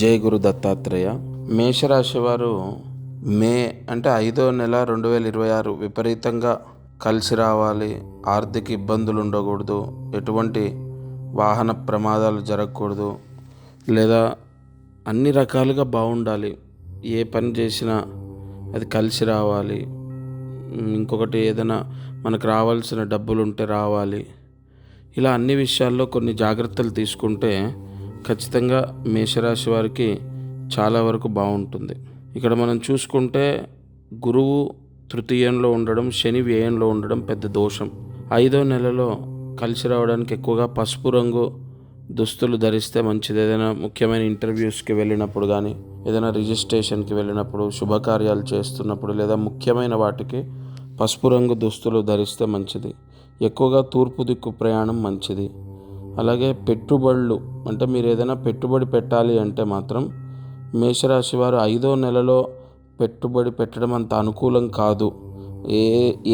జై గురు దత్తాత్రేయ. మేషరాశి వారు మే అంటే 5వ నెల 2026 విపరీతంగా కలిసి రావాలి. ఆర్థిక ఇబ్బందులు ఉండకూడదు, ఎటువంటి వాహన ప్రమాదాలు జరగకూడదు, లేదా అన్ని రకాలుగా బాగుండాలి. ఏ పని చేసినా అది కలిసి రావాలి. ఇంకొకటి ఏదైనా మనకు రావాల్సిన డబ్బులు ఉంటే రావాలి. ఇలా అన్ని విషయాల్లో కొన్ని జాగ్రత్తలు తీసుకుంటే ఖచ్చితంగా మేషరాశి వారికి చాలా వరకు బాగుంటుంది. ఇక్కడ మనం చూసుకుంటే గురువు తృతీయంలో ఉండడం, శని వ్యయంలో ఉండడం పెద్ద దోషం. 5వ నెలలో కలిసి రావడానికి ఎక్కువగా పసుపు రంగు దుస్తులు ధరిస్తే మంచిది. ఏదైనా ముఖ్యమైన ఇంటర్వ్యూస్కి వెళ్ళినప్పుడు కానీ, ఏదైనా రిజిస్ట్రేషన్కి వెళ్ళినప్పుడు, శుభకార్యాలు చేస్తున్నప్పుడు, లేదా ముఖ్యమైన వాటికి పసుపు రంగు దుస్తులు ధరిస్తే మంచిది. ఎక్కువగా తూర్పు దిక్కు ప్రయాణం మంచిది. అలాగే పెట్టుబడులు అంటే మీరు ఏదైనా పెట్టుబడి పెట్టాలి అంటే మాత్రం మేషరాశి వారు 5వ నెలలో పెట్టుబడి పెట్టడం అంత అనుకూలం కాదు.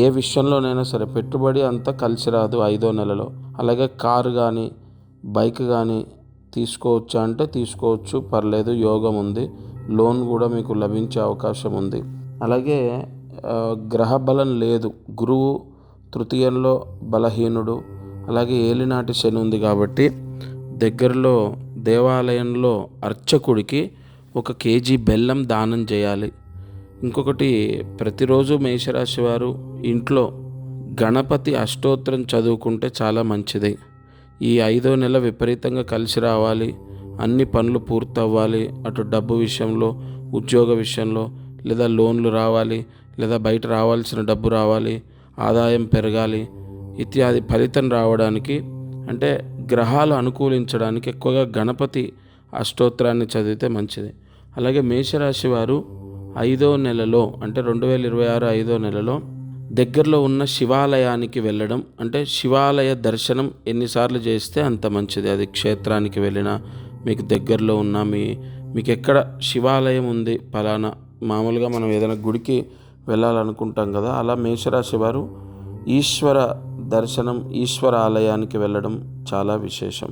ఏ విషయంలోనైనా సరే పెట్టుబడి అంతా కలిసి రాదు 5వ నెలలో. అలాగే కారు కానీ, బైక్ కానీ తీసుకోవచ్చా అంటే తీసుకోవచ్చు, పర్లేదు, యోగం ఉంది. లోన్ కూడా మీకు లభించే అవకాశం ఉంది. అలాగే గ్రహ బలం లేదు. గురువు తృతీయంలో బలహీనుడు, అలాగే ఏలినాటి శని ఉంది కాబట్టి దగ్గరలో దేవాలయంలో అర్చకుడికి 1 కేజీ బెల్లం దానం చేయాలి. ఇంకొకటి, ప్రతిరోజు మేషరాశి వారు ఇంట్లో గణపతి అష్టోత్తరం చదువుకుంటే చాలా మంచిది. ఈ 5వ నెల విపరీతంగా కలిసి రావాలి, అన్ని పనులు పూర్తవ్వాలి. అటు డబ్బు విషయంలో, ఉద్యోగ విషయంలో, లేదా లోన్లు రావాలి, లేదా బయట రావాల్సిన డబ్బు రావాలి, ఆదాయం పెరగాలి ఇత్యాది ఫలితం రావడానికి, అంటే గ్రహాలు అనుకూలించడానికి ఎక్కువగా గణపతి అష్టోత్తరాన్ని చదివితే మంచిది. అలాగే మేషరాశి వారు 5వ నెలలో అంటే 2026 5వ నెలలో దగ్గరలో ఉన్న శివాలయానికి వెళ్ళడం, అంటే శివాలయ దర్శనం ఎన్నిసార్లు చేస్తే అంత మంచిది. అది క్షేత్రానికి వెళ్ళినా, మీకు దగ్గరలో ఉన్న మీకు ఎక్కడ శివాలయం ఉంది ఫలానా, మామూలుగా మనం ఏదైనా గుడికి వెళ్ళాలనుకుంటాం కదా, అలా మేషరాశి వారు ఈశ్వర దర్శనం, ఈశ్వర ఆలయానికి వెళ్ళడం చాలా విశేషం.